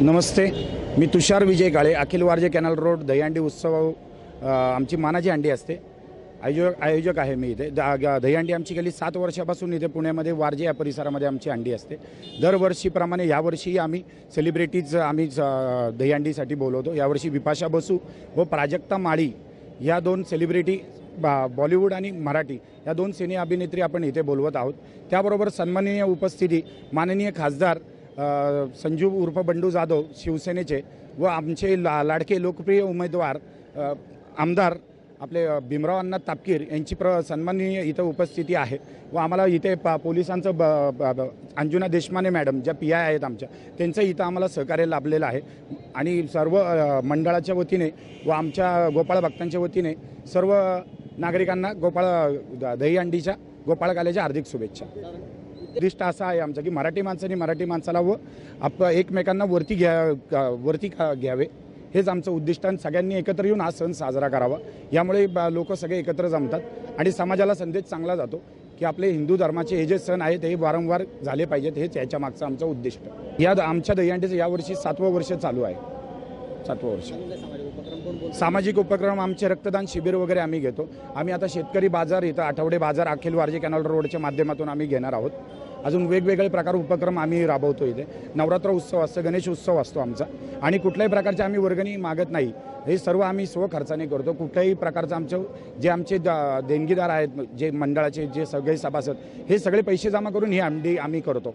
नमस्ते, मी तुषार विजय काळे, अखिल Warje canal road Dahihandi उत्सव आमची मानाची हंडी असते. आयोजक आहे मी इथे. दहीहंडी आमची गेली 7 वर्षापासून इथे पुण्यामध्ये वारजे या परिसरामध्ये आमची हंडी असते. दरवर्षीप्रमाणे यावर्षी आम्ही सेलिब्रिटीज दहीहंडीसाठी बोलवतो. यावर्षी विपाशा बसू व प्राजक्ता माळी या 2 सेलिब्रिटी बॉलिवूड आणि मराठी या 2 सिने अभिनेत्री आपण इथे बोलवत आहोत. त्याबरोबर सन्माननीय उपस्थिती माननीय खासदार संजू उर्फ बंडू जाधव शिवसेनेचे व आमचे लाडके लोकप्रिय उमेदवार आमदार आपले भीमराव अण्णा तापकीर यांची सन्माननीय इथं उपस्थिती आहे. व आम्हाला इथे पोलिसांचं अंजुना देशमाने मॅडम ज्या PI आहेत आमच्या, त्यांचं इथं आम्हाला सहकार्य लाभलेलं आहे. आणि सर्व मंडळाच्या वतीने व आमच्या गोपाळ भक्तांच्या वतीने सर्व नागरिकांना दहीहंडीच्या गोपाळकाल्याच्या हार्दिक शुभेच्छा. उद्दिष्ट असं आहे आमचं की मराठी माणसांनी मराठी माणसाला व एकमेकांना वरती घ्यावे, हेच आमचं उद्दिष्ट. आणि सगळ्यांनी एकत्र येऊन हा सण साजरा करावा. यामुळे लोक सगळे एकत्र जमतात आणि समाजाला संदेश चांगला जातो की आपले हिंदू धर्माचे हे जे सण आहेत हे वारंवार झाले पाहिजेत. हेच याच्या मागचं आमचं उद्दिष्ट. आमच्या दहीहंडीचं यावर्षी 7वं वर्ष चालू आहे. 7वं वर्ष. सामाजिक उपक्रम आमचे रक्तदान शिबिर वगैरे आम्ही घेतो. आम्ही आता शेतकरी बाजार इथं आठवडे बाजार अखिल वारजे कॅनल रोडच्या माध्यमातून आम्ही घेणार आहोत. अजून वेगवेगळे प्रकार उपक्रम आम्ही राबवतो. इथे नवरात्र उत्सव असतो, गणेश उत्सव असतो आमचा. आणि कुठल्याही प्रकारचे आम्ही वर्गणी मागत नाही. हे सर्व आम्ही स्वखर्चाने करतो. कुठल्याही प्रकारचं जे आमचे देणगीदार आहेत, जे मंडळाचे जे सगळे सभासद, हे सगळे पैसे जमा करून ही हंडी आम्ही करतो.